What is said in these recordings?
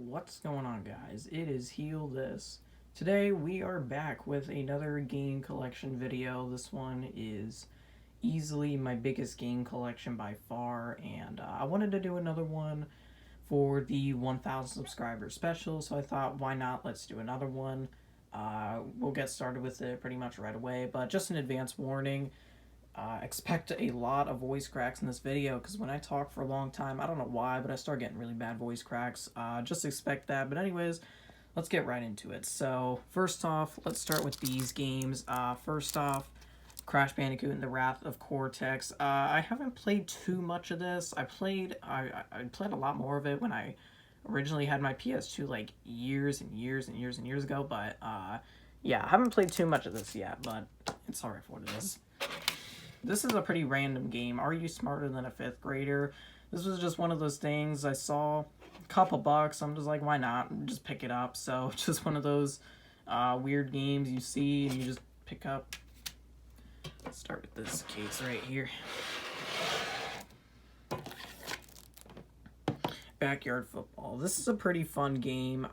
What's going on, guys? It is Heal This. Today we are back with another game collection video. This one is easily my biggest game collection by far, and I wanted to do another one for the 1000 subscriber special, so I thought, why not? Let's do another one. We'll get started with it pretty much right away, but just an advance warning. Expect a lot of voice cracks in this video, because when I talk for a long time, I don't know why, but I start getting really bad voice cracks. Just expect that. But anyways, let's get right into it. So first off, let's start with these games. First off, Crash Bandicoot and the Wrath of Cortex. I haven't played too much of this. I played a lot more of it when I originally had my PS2 like years and years and years and years ago. But yeah, I haven't played too much of this yet, but it's alright for what it is. This is a pretty random game. Are you smarter than a 5th grader? This was just one of those things I saw, a couple bucks. I'm just like, why not? Just pick it up. So just one of those weird games you see and you just pick up. Let's start with this case right here. Backyard Football. This is a pretty fun game.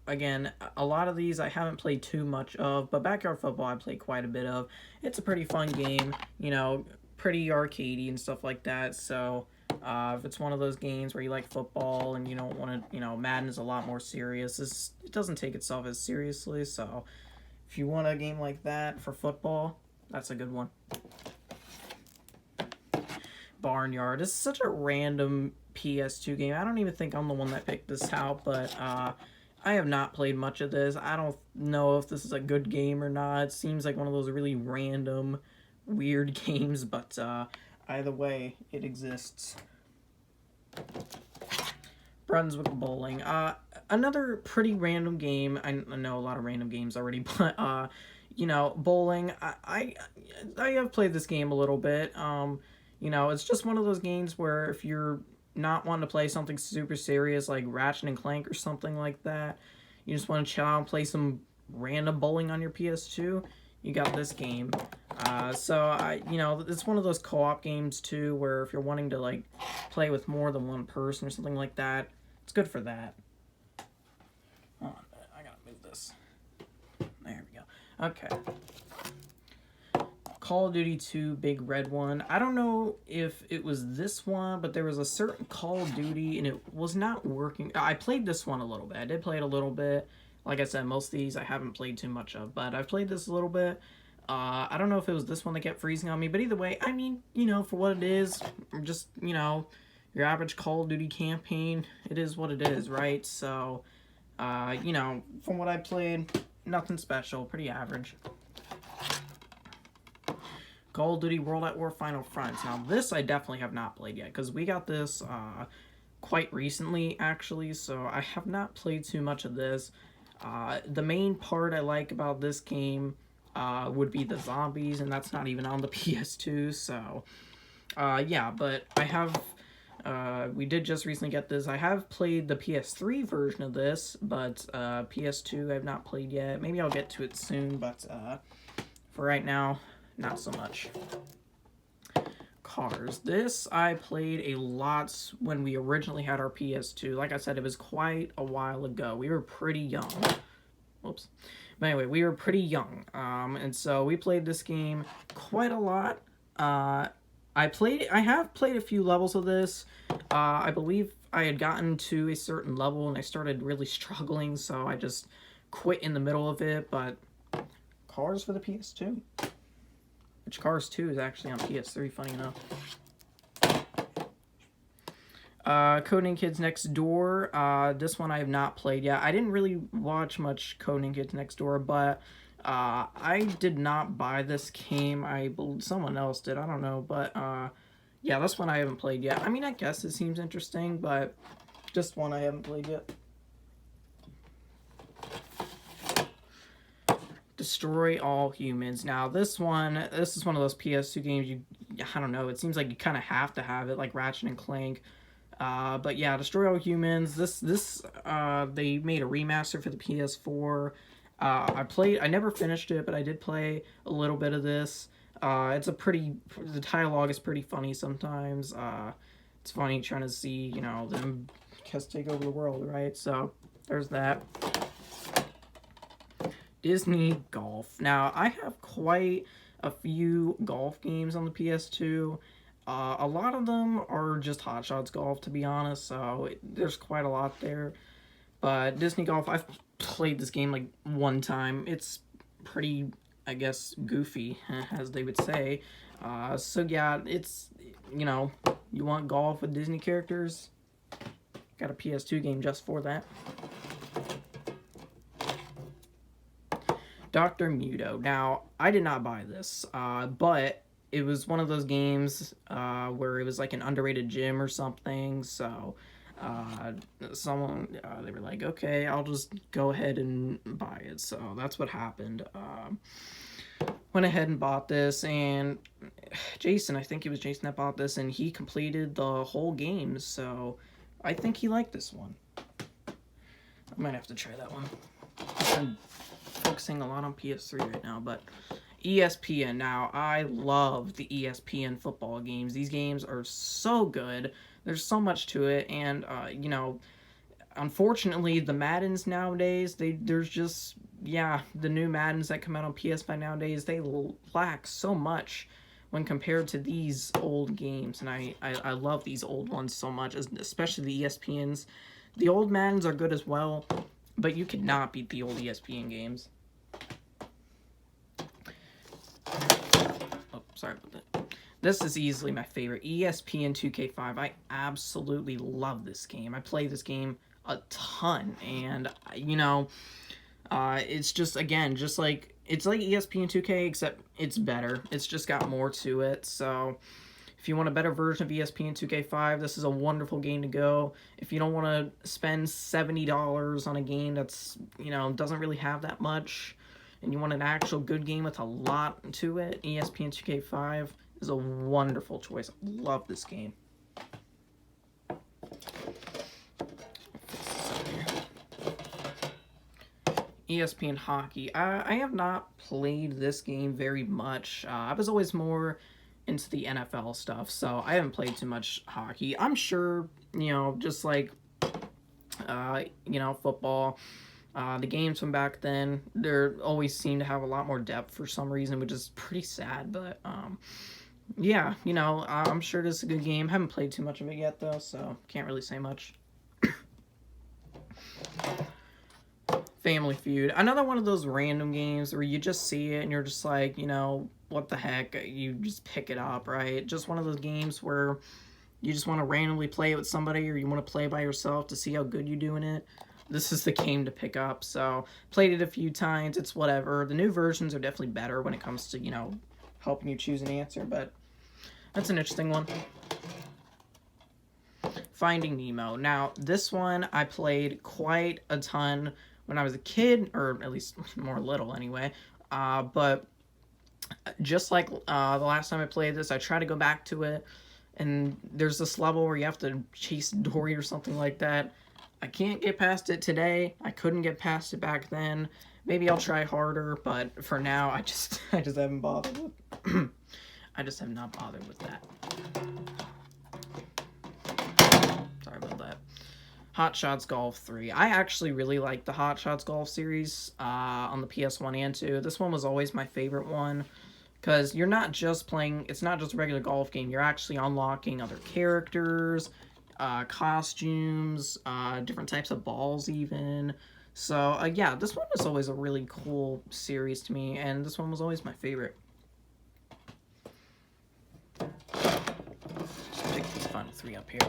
Again, a lot of these I haven't played too much of, but Backyard Football I played quite a bit of. It's a pretty fun game, you know, pretty arcadey and stuff like that. So if it's one of those games where you like football and you don't want to, you know, Madden is a lot more serious. It doesn't take itself as seriously. So if you want a game like that for football, that's a good one. Barnyard. This is such a random PS2 game. I don't even think I'm the one that picked this out, but I have not played much of this. I don't know if this is a good game or not. It seems like one of those really random, weird games, but either way, it exists. Brunswick Bowling. Another pretty random game. I know a lot of random games already, but you know, bowling. I have played this game a little bit. You know, it's just one of those games where if you're not wanting to play something super serious like Ratchet and Clank or something like that, you just want to chill out and play some random bowling on your PS2, you got this game. So you know, it's one of those co-op games too, where if you're wanting to like play with more than one person or something like that, it's good for that. Hold on, I gotta move this. There we go. Okay. Call of Duty 2 Big Red One. I don't know if it was this one, but there was a certain Call of Duty and it was not working. I played this one a little bit. I did play it a little bit. Like I said, most of these I haven't played too much of, but I've played this a little bit. I don't know if it was this one that kept freezing on me, but either way, I mean, you know, for what it is, just, you know, your average Call of Duty campaign, it is what it is, right? So, you know, from what I played, nothing special, pretty average. Call of Duty World at War Final Fronts. Now, this I definitely have not played yet, because we got this quite recently, actually, so I have not played too much of this. The main part I like about this game would be the zombies, and that's not even on the PS2, so yeah, but I have, we did just recently get this. I have played the PS3 version of this, but PS2 I've not played yet. Maybe I'll get to it soon, but for right now, not so much. Cars. This I played a lot when we originally had our PS2. Like I said, it was quite a while ago. We were pretty young. Whoops. But anyway, we were pretty young. And so we played this game quite a lot. I have played a few levels of this. I believe I had gotten to a certain level and I started really struggling, so I just quit in the middle of it. But Cars for the PS2. Which Cars 2 is actually on PS3, funny enough. Codename Kids Next Door. This one I have not played yet. I didn't really watch much Codename Kids Next Door, but I did not buy this game. I believe someone else did. I don't know, but yeah, this one I haven't played yet. I mean, I guess it seems interesting, but just one I haven't played yet. Destroy All Humans. Now, this is one of those PS2 games I don't know, it seems like you kind of have to have it, like Ratchet and Clank. But yeah, Destroy All Humans. This they made a remaster for the PS4. I never finished it, but I did play a little bit of this. The dialogue is pretty funny sometimes. It's funny trying to see, you know, them has to take over the world, right? So there's that. Disney Golf. Now, I have quite a few golf games on the PS2. A lot of them are just Hot Shots Golf, to be honest, so there's quite a lot there. But Disney Golf, I've played this game like one time. It's pretty, I guess, goofy, as they would say. So yeah, it's, you know, you want golf with Disney characters? Got a PS2 game just for that. Dr. Muto. Now, I did not buy this, but it was one of those games where it was like an underrated gym or something, so they were like, okay, I'll just go ahead and buy it. So that's what happened. Went ahead and bought this, and Jason, I think it was Jason that bought this, and he completed the whole game, so I think he liked this one. I might have to try that one. I'm focusing a lot on PS3 right now, but ESPN. Now, I love the ESPN football games. These games are so good. There's so much to it, and, you know, unfortunately, the Maddens nowadays, there's just, yeah, the new Maddens that come out on PS5 nowadays, they lack so much when compared to these old games, and I love these old ones so much, especially the ESPNs. The old Maddens are good as well, but you cannot beat the old ESPN games. Oh, sorry about that. This is easily my favorite, ESPN 2K5. I absolutely love this game. I play this game a ton, and, you know, it's just, again, just like, it's like ESPN 2K, except it's better. It's just got more to it, so if you want a better version of ESPN 2K5, this is a wonderful game to go. If you don't want to spend $70 on a game that's, you know, doesn't really have that much, and you want an actual good game with a lot to it, ESPN 2K5 is a wonderful choice. I love this game. ESPN Hockey. I have not played this game very much. I was always more into the NFL stuff, so I haven't played too much hockey. I'm sure, you know, just like, you know, football, the games from back then, they always seem to have a lot more depth for some reason, which is pretty sad, but, yeah, you know, I'm sure this is a good game. Haven't played too much of it yet, though, so can't really say much. Family Feud. Another one of those random games where you just see it and you're just like, you know, what the heck? You just pick it up, right? Just one of those games where you just want to randomly play it with somebody, or you want to play by yourself to see how good you do in it. This is the game to pick up. So, played it a few times. It's whatever. The new versions are definitely better when it comes to, you know, helping you choose an answer, but that's an interesting one. Finding Nemo. Now, this one I played quite a ton when I was a kid, or at least more little anyway, but just like the last time I played this, I try to go back to it, and there's this level where you have to chase Dory or something like that. I can't get past it today. I couldn't get past it back then. Maybe I'll try harder, but for now, I just haven't bothered with I just have not bothered with that. Sorry about that. Hot Shots Golf 3. I actually really like the Hot Shots Golf series on the PS1 and 2. This one was always my favorite one, because you're not just playing, it's not just a regular golf game, you're actually unlocking other characters, costumes, different types of balls even. So, yeah, this one was always a really cool series to me, and this one was always my favorite. Just pick this final 3 up here.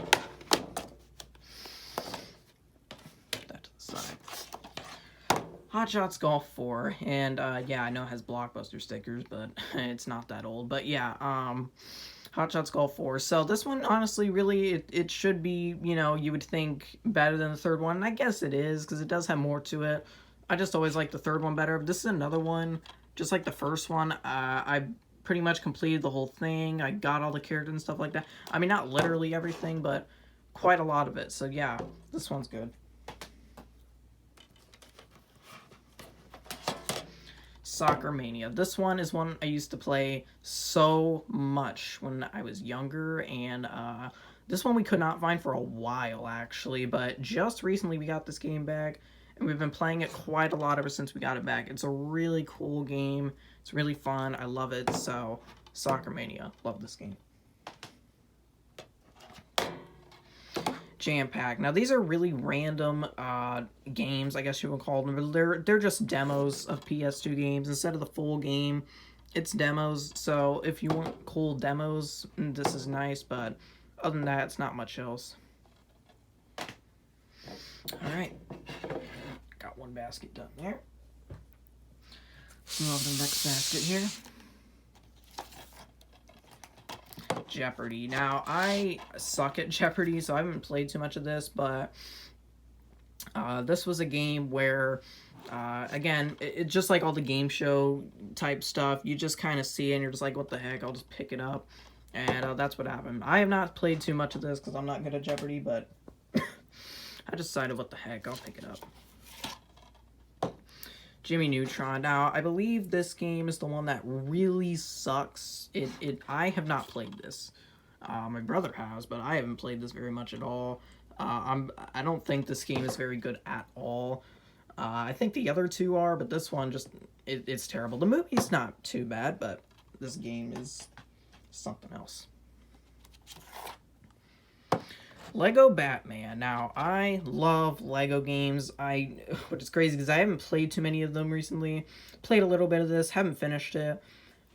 Hot Shots Golf 4, and yeah, I know it has Blockbuster stickers, but it's not that old. But yeah, Hot Shots Golf 4. So this one, honestly, really, it should be, you know, you would think better than the third one. And I guess it is, because it does have more to it. I just always like the third one better. But this is another one, just like the first one. I pretty much completed the whole thing. I got all the characters and stuff like that. I mean, not literally everything, but quite a lot of it. So yeah, this one's good. Soccer Mania. This one is one I used to play so much when I was younger, and This one we could not find for a while, actually, but just recently we got this game back, and we've been playing it quite a lot ever since we got it back. It's a really cool game. It's really fun. I love it. So, Soccer Mania. Love this game. Jam Pack. Now these are really random games, I guess you would call them. They're just demos of PS2 games instead of the full game. It's demos, so if you want cool demos, this is nice, but other than that, it's not much else. Alright. Got one basket done there. Move on to the next basket here. Jeopardy. Now, I suck at Jeopardy, so I haven't played too much of this, but this was a game where, again, it's just like all the game show type stuff. You just kind of see it, and you're just like, what the heck, I'll just pick it up. And that's what happened. I have not played too much of this because I'm not good at Jeopardy, but I decided, what the heck, I'll pick it up. Jimmy Neutron. Now, I believe this game is the one that really sucks. I have not played this. My brother has, but I haven't played this very much at all. I don't think this game is very good at all. I think the other two are, but this one just, it's terrible. The movie's not too bad, but this game is something else. Lego Batman. Now, I love Lego games. Which is crazy because I haven't played too many of them recently. Played a little bit of this, haven't finished it.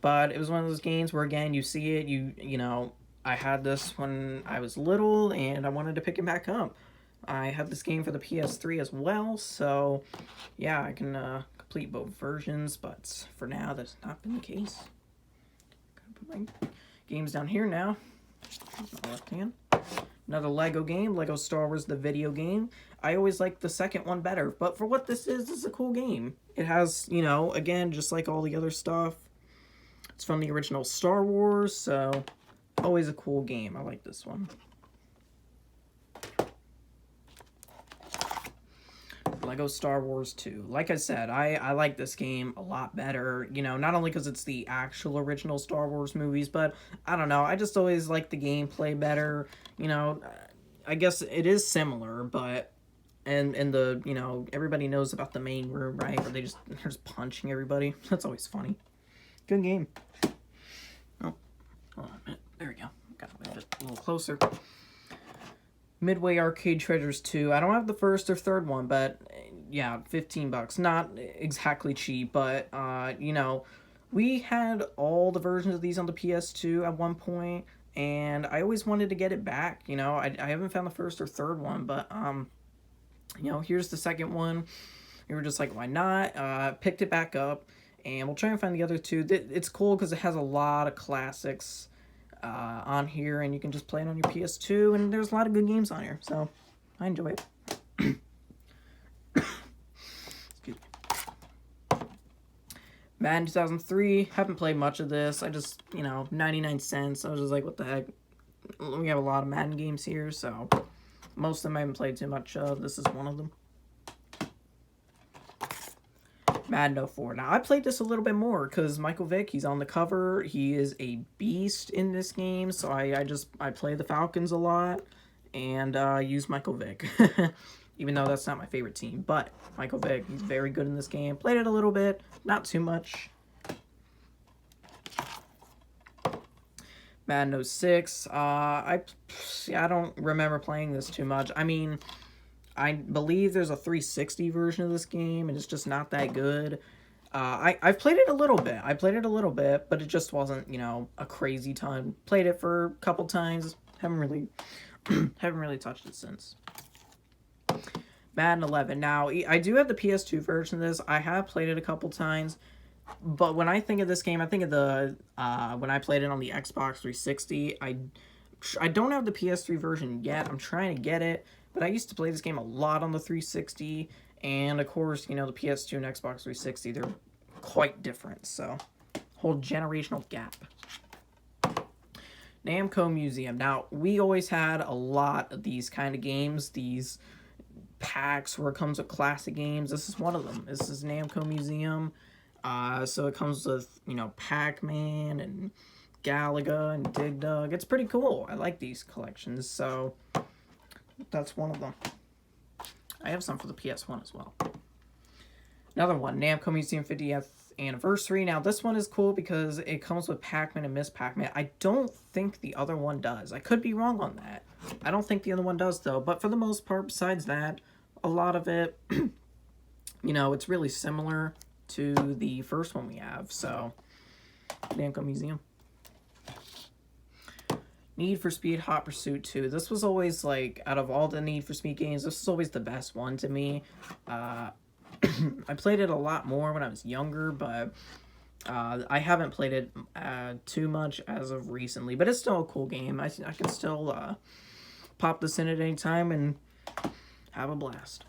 But it was one of those games where, again, you see it, you know, I had this when I was little, and I wanted to pick it back up. I have this game for the PS3 as well, so, yeah, I can complete both versions, but for now, that's not been the case. Gonna put my games down here now. My left hand. Another Lego game, Lego Star Wars, the video game. I always like the second one better, but for what this is a cool game. It has, you know, again, just like all the other stuff, it's from the original Star Wars, so always a cool game. I like this one. Lego Star Wars 2. Like I said, I like this game a lot better, you know, not only because it's the actual original Star Wars movies, but I don't know, I just always like the gameplay better, you know. I guess it is similar, but, and the, you know, everybody knows about the main room, right, where they're just punching everybody. That's always funny. Good game. Oh, hold on a minute. There we go. Gotta move it a little closer. Midway Arcade Treasures 2. I don't have the first or third one, but yeah, $15. Not exactly cheap, but you know, we had all the versions of these on the PS2 at one point, and I always wanted to get it back. You know, I haven't found the first or third one, but you know, here's the second one. We were just like, why not? Picked it back up, and we'll try and find the other two. It's cool because it has a lot of classics on here, and you can just play it on your PS2, and there's a lot of good games on here, so I enjoy it. Excuse me. Madden 2003, haven't played much of this. I just, you know, 99 cents. I was just like, what the heck? We have a lot of Madden games here, so most of them I haven't played too much of. This is one of them. Madden 04. Now, I played this a little bit more because Michael Vick, he's on the cover. He is a beast in this game, so I play the Falcons a lot and use Michael Vick. Even though that's not my favorite team, but Michael Vick, he's very good in this game. Played it a little bit, not too much. Madden 06. I don't remember playing this too much. I mean, I believe there's a 360 version of this game, and it's just not that good. I've played it a little bit. I played it a little bit, but it just wasn't, you know, a crazy ton. Played it for a couple times. Haven't really touched it since. Madden 11. Now, I do have the PS2 version of this. I have played it a couple times, but when I think of this game, I think of the when I played it on the Xbox 360. I don't have the PS3 version yet. I'm trying to get it. But I used to play this game a lot on the 360, and of course, you know, the PS2 and Xbox 360, they're quite different, so whole generational gap. Namco Museum. Now, we always had a lot of these kind of games, these packs where it comes with classic games. This is one of them. This is Namco Museum. So it comes with, you know, Pac-Man and Galaga and Dig Dug. It's pretty cool. I like these collections, so that's one of them. I have some for the PS1 as well. Another one, Namco Museum 50th Anniversary. Now, this one is cool because it comes with Pac-Man and Miss Pac-Man. I don't think the other one does. I could be wrong on that. I don't think the other one does, though. But for the most part, besides that, a lot of it, you know, it's really similar to the first one we have. So, Namco Museum. Need for Speed Hot Pursuit 2. This was always, like, out of all the Need for Speed games, this was always the best one to me. I played it a lot more when I was younger, but I haven't played it too much as of recently. But it's still a cool game. I can still pop this in at any time and have a blast.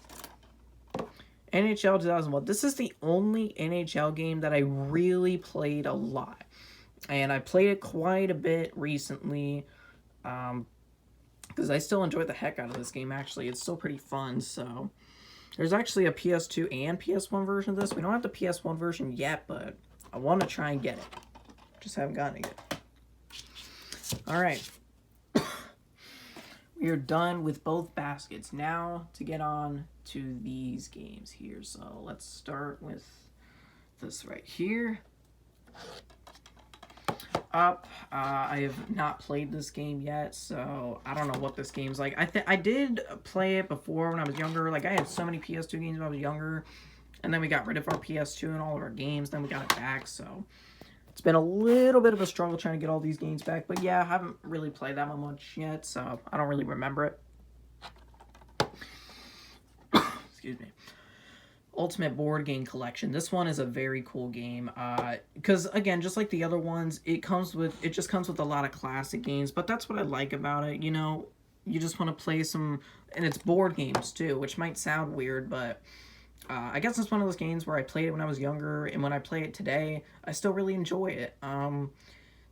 NHL 2001. This is the only NHL game that I really played a lot. And I played it quite a bit recently. Because I still enjoy the heck out of this game, actually. It's still pretty fun, so... There's actually a PS2 and PS1 version of this. We don't have the PS1 version yet, but I want to try and get it. Just haven't gotten it yet. Alright. We are done with both baskets. Now to get on to these games here. So let's start with this right here. I have not played this game yet, so I don't know what this game's like. I did play it before when I was younger. Like, I had so many PS2 games when I was younger, and then we got rid of our PS2 and all of our games, then we got it back, so it's been a little bit of a struggle trying to get all these games back. But yeah, I haven't really played that one much yet, so I don't really remember it. Excuse me. Ultimate Board Game Collection. This one is a very cool game. Because, again, just like the other ones, it just comes with a lot of classic games. But that's what I like about it. You know, you just want to play some... And it's board games, too, which might sound weird, but... I guess it's one of those games where I played it when I was younger, and when I play it today, I still really enjoy it.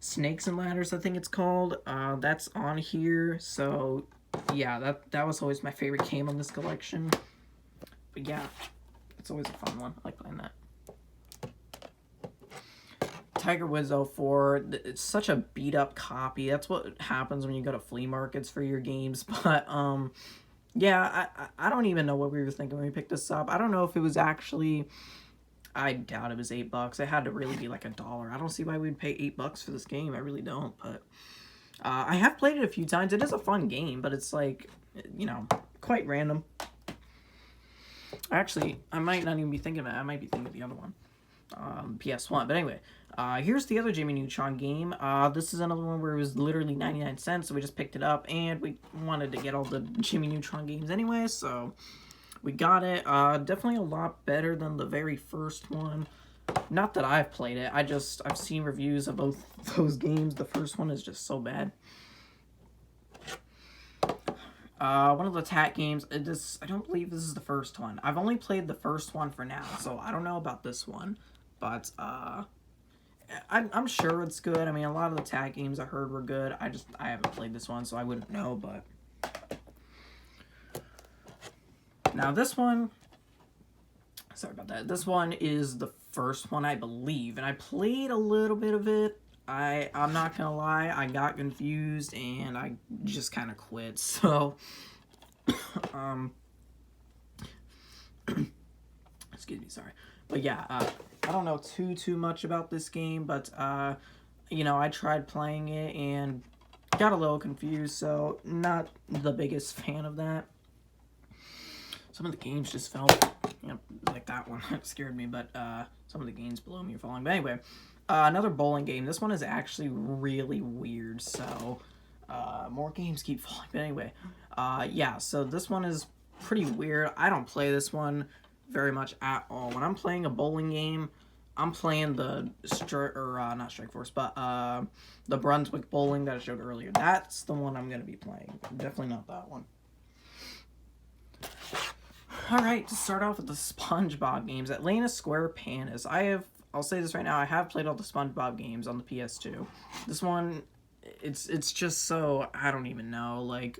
Snakes and Ladders, I think it's called. That's on here, so... Yeah, that was always my favorite game on this collection. But yeah... It's always a fun one. I like playing that. Tiger Woods 04. It's such a beat-up copy. That's what happens when you go to flea markets for your games. But, yeah, I don't even know what we were thinking when we picked this up. I don't know if it was actually... I doubt it was $8. It had to really be like $1. I don't see why we'd pay $8 for this game. I really don't. But I have played it a few times. It is a fun game, but it's like, you know, quite random. Actually, I might not even be thinking of it. I might be thinking of the other one. PS1. But anyway, here's the other Jimmy Neutron game. This is another one where it was literally 99 cents, so we just picked it up, and we wanted to get all the Jimmy Neutron games anyway, so we got it. Definitely a lot better than the very first one. Not that I've played it. I've seen reviews of both those games. The first one is just so bad. One of the attack games, I don't believe this is the first one. I've only played the first one for now, so I don't know about this one. But, I'm sure it's good. I mean, a lot of the attack games I heard were good. I haven't played this one, so I wouldn't know, but... Now, this one... Sorry about that. This one is the first one, I believe, and I played a little bit of it. I'm not gonna lie, I got confused, and I just kind of quit, so, excuse me, sorry, but yeah, I don't know too much about this game, but, you know, I tried playing it, and got a little confused, so, not the biggest fan of that. Some of the games just felt, you know, like that one, it scared me, but, some of the games below me are falling, but anyway. Another bowling game. This one is actually really weird, so more games keep falling. But anyway, yeah, so this one is pretty weird. I don't play this one very much at all. When I'm playing a bowling game, I'm playing the not Strike Force, but the Brunswick bowling that I showed earlier. That's the one I'm going to be playing. Definitely not that one. Alright, to start off with the SpongeBob games. Atlanta Square Panis. I'll say this right now, I have played all the SpongeBob games on the PS2. This one, it's just so, I don't even know, like,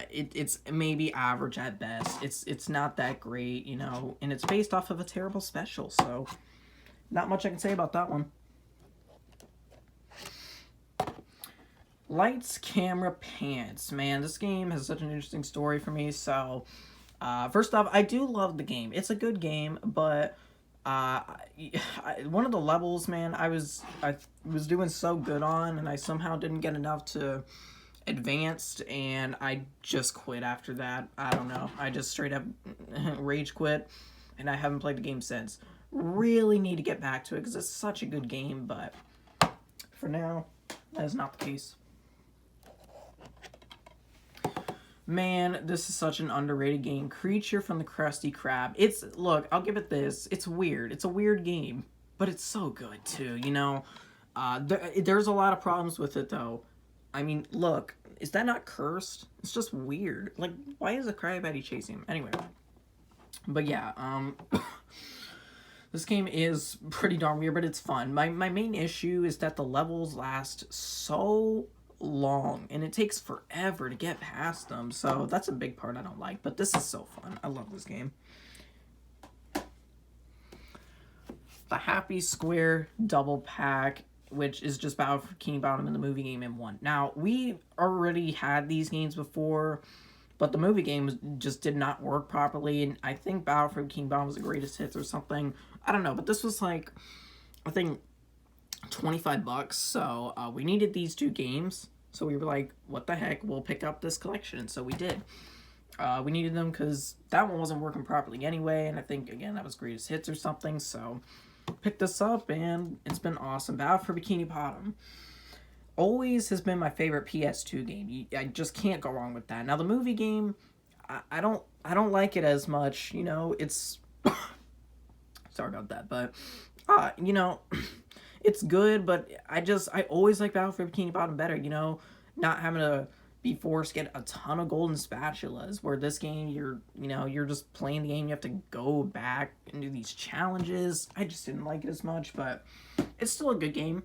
it's maybe average at best. It's not that great, you know, and it's based off of a terrible special, so not much I can say about that one. Lights, Camera, Pants. Man, this game has such an interesting story for me. So, first off, I do love the game. It's a good game, but one of the levels, man, I was doing so good on, and I somehow didn't get enough to advanced, and I just quit after that. I don't know. I just straight up rage quit, and I haven't played the game since. Really need to get back to it because it's such a good game, but for now, that is not the case. Man, this is such an underrated game. Creature from the Krusty Krab. Look, I'll give it this. It's weird. It's a weird game, but it's so good too, you know? There's a lot of problems with it though. I mean, look, is that not cursed? It's just weird. Like, why is a Krabby chasing him? Anyway. But yeah, this game is pretty darn weird, but it's fun. My main issue is that the levels last so long, and it takes forever to get past them, so that's a big part I don't like, but this is so fun. I love this game. The Happy Square Double Pack, which is just Battle for Bikini Bottom in the movie game in one. Now, we already had these games before, but the movie game just did not work properly, and I think Battle for Bikini Bottom was the greatest hits or something. I don't know, but this was like, I think, $25, so we needed these two games, so we were like, what the heck, we'll pick up this collection, and so we did. We needed them because that one wasn't working properly anyway, and I think, again, that was greatest hits or something, so picked this up, and it's been awesome. Battle for Bikini Bottom always has been my favorite PS2 game. I just can't go wrong with that. Now, the movie game, I don't like it as much, you know, it's sorry about that, but you know, it's good, but I always like Battle for Bikini Bottom better, you know, not having to be forced to get a ton of golden spatulas, where this game, you're just playing the game, you have to go back and do these challenges. I just didn't like it as much, but it's still a good game.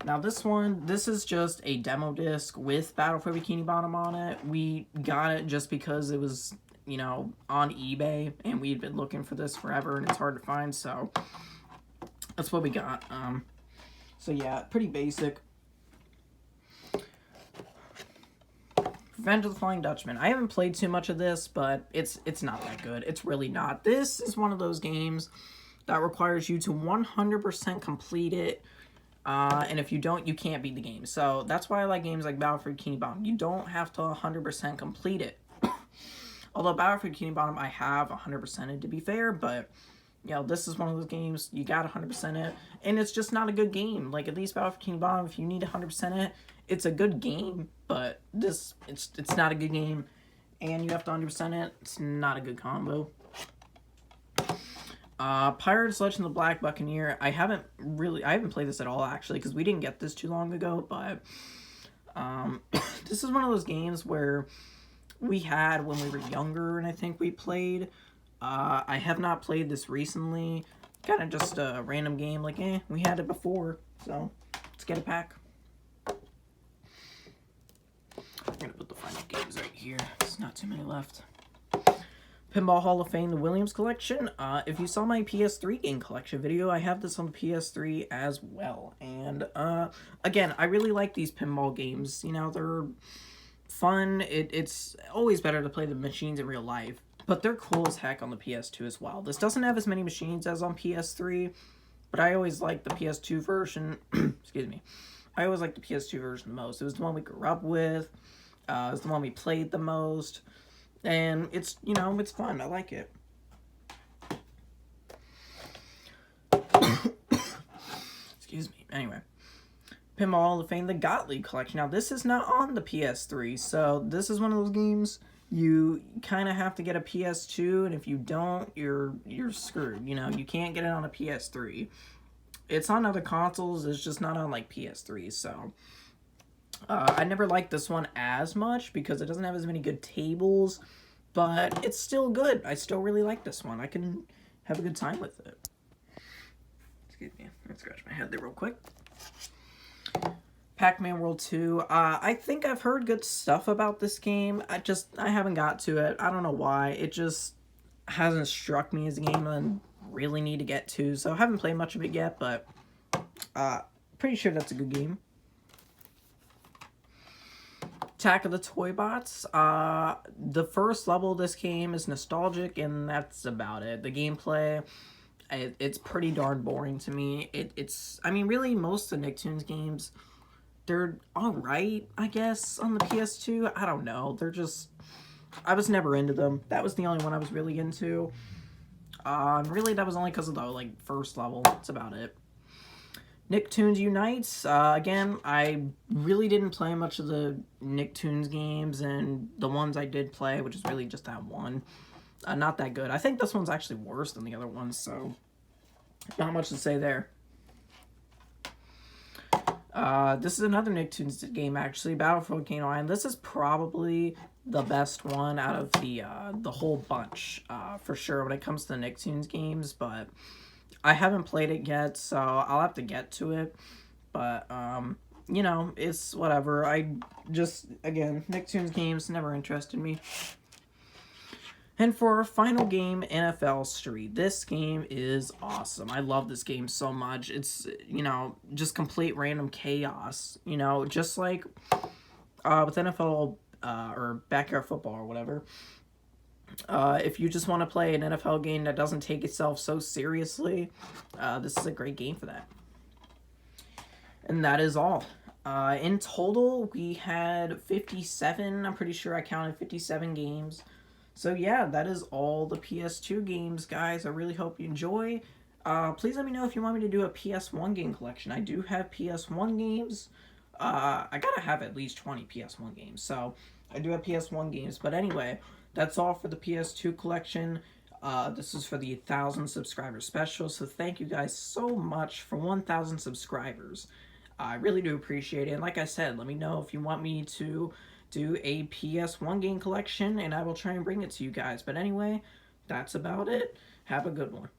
Now this is just a demo disc with Battle for Bikini Bottom on it. We got it just because it was, you know, on eBay, and we'd been looking for this forever, and it's hard to find, so that's what we got. So yeah, pretty basic. Revenge of the Flying Dutchman. I haven't played too much of this, but it's not that good. It's really not. This is one of those games that requires you to 100% complete it, and if you don't, you can't beat the game. So that's why I like games like Battle for Bikini Bottom. You don't have to 100% complete it. Although Battle for Bikini Bottom, I have 100%ed to be fair, but you know, this is one of those games you got 100% it, and it's just not a good game. Like, at least Battle for Bikini Bottom, if you need 100% it, it's a good game, but it's not a good game, and you have to 100% it. It's not a good combo. Pirates Legend of the Black Buccaneer. I haven't played this at all, actually, because we didn't get this too long ago, but this is one of those games where we had when we were younger, and I think we played. I have not played this recently. Kind of just a random game, like, we had it before, so let's get a pack. I'm gonna put the final games right here. There's not too many left. Pinball Hall of Fame, the Williams Collection. If you saw my PS3 game collection video, I have this on the PS3 as well. And, again, I really like these pinball games. You know, they're fun. It's always better to play the machines in real life. But they're cool as heck on the PS2 as well. This doesn't have as many machines as on PS3, but I always like the PS2 version. Excuse me. I always like the PS2 version the most. It was the one we grew up with. It was the one we played the most. And it's, you know, it's fun. I like it. Excuse me. Anyway. Pinball Hall of Fame, the Gottlieb Collection. Now, this is not on the PS3, so this is one of those games you kind of have to get a PS2, and if you don't, you're screwed. You know, you can't get it on a PS3. It's on other consoles, it's just not on, like, PS3, so I never liked this one as much because it doesn't have as many good tables, but it's still good. I still really like this one. I can have a good time with it. Excuse me. Let me scratch my head there real quick. Pac-Man World 2. I think I've heard good stuff about this game. I haven't got to it. I don't know why. It just hasn't struck me as a game I really need to get to, so I haven't played much of it yet, but pretty sure that's a good game. Attack of the Toy Bots. The first level of this game is nostalgic, and that's about it. The gameplay, it's pretty darn boring to me. I mean, really, most of the Nicktoons games, they're alright, I guess, on the PS2. I don't know. They're just... I was never into them. That was the only one I was really into. And really, that was only because of the, like, first level. That's about it. Nicktoons Unites, again, I really didn't play much of the Nicktoons games, and the ones I did play, which is really just that one, not that good. I think this one's actually worse than the other ones, so not much to say there. This is another Nicktoons game, actually, Battle for Volcano Island. This is probably the best one out of the whole bunch, for sure, when it comes to the Nicktoons games, but... I haven't played it yet, so I'll have to get to it, but, you know, it's whatever. Again, Nicktoons games never interested me. And for our final game, NFL Street. This game is awesome. I love this game so much. It's, you know, just complete random chaos, you know, just like with NFL or backyard football or whatever. If you just want to play an NFL game that doesn't take itself so seriously, this is a great game for that. And that is all. In total, we had 57. I'm pretty sure I counted 57 games. So yeah, that is all the PS2 games, guys. I really hope you enjoy. Please let me know if you want me to do a PS1 game collection. I do have PS1 games. I gotta have at least 20 PS1 games. So I do have PS1 games. But anyway... That's all for the PS2 collection. This is for the 1,000 subscriber special, so thank you guys so much for 1,000 subscribers. I really do appreciate it, and like I said, let me know if you want me to do a PS1 game collection, and I will try and bring it to you guys. But anyway, that's about it. Have a good one.